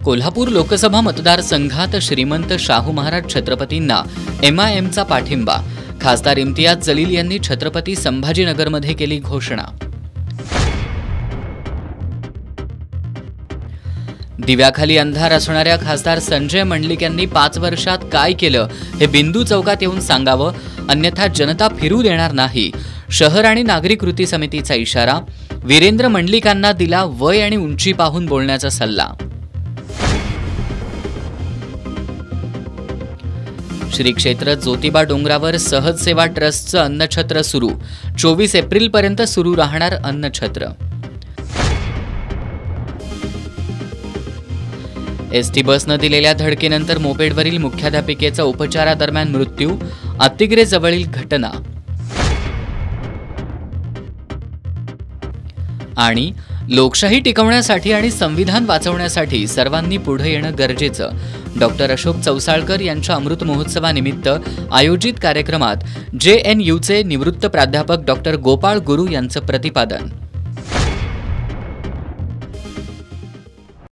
कोल्हापूर लोकसभा मतदारसंघात श्रीमंत शाहू महाराज छत्रपतींना MIMचा पाठिंबा। खासदार इम्तियाज जलील यांनी छत्रपती संभाजीनगरमध्ये केली घोषणा। दिव्याखाली अंधार असणाऱ्या खासदार संजय मंडलिक यांनी 5 वर्षात काय केलं हे बिंदू चौकात येऊन सांगावं, अन्यथा जनता फिरू देणार नाही। शहर आणि नागरिक कृती समितीचा इशारा। वीरेंद्र मंडलिकांना दिला वय आणि उंची पाहून बोलण्याचा सल्ला। श्री क्षेत्र ज्योतिबा डोंगरावर सहज सेवा ट्रस्टचं अन्नछत्र सुरू। 24 एप्रिलपर्यंत सुरू राहणार अन्नछत्र। एसटी बसनं दिलेल्या धडकेनंतर मोपेडवरील मुख्याध्यापिकेचा उपचारादरम्यान मृत्यू। अतिग्रे जवळील घटना। आणि लोकशाही टिकवण्यासाठी आणि संविधान वाचवण्यासाठी सर्वांनी पुढे येणं गरजेचं। डॉक्टर अशोक चौसाळकर यांच्या अमृत महोत्सवानिमित्त आयोजित कार्यक्रमात JNUचे निवृत्त प्राध्यापक डॉक्टर गोपाळ गुरू यांचं प्रतिपादन।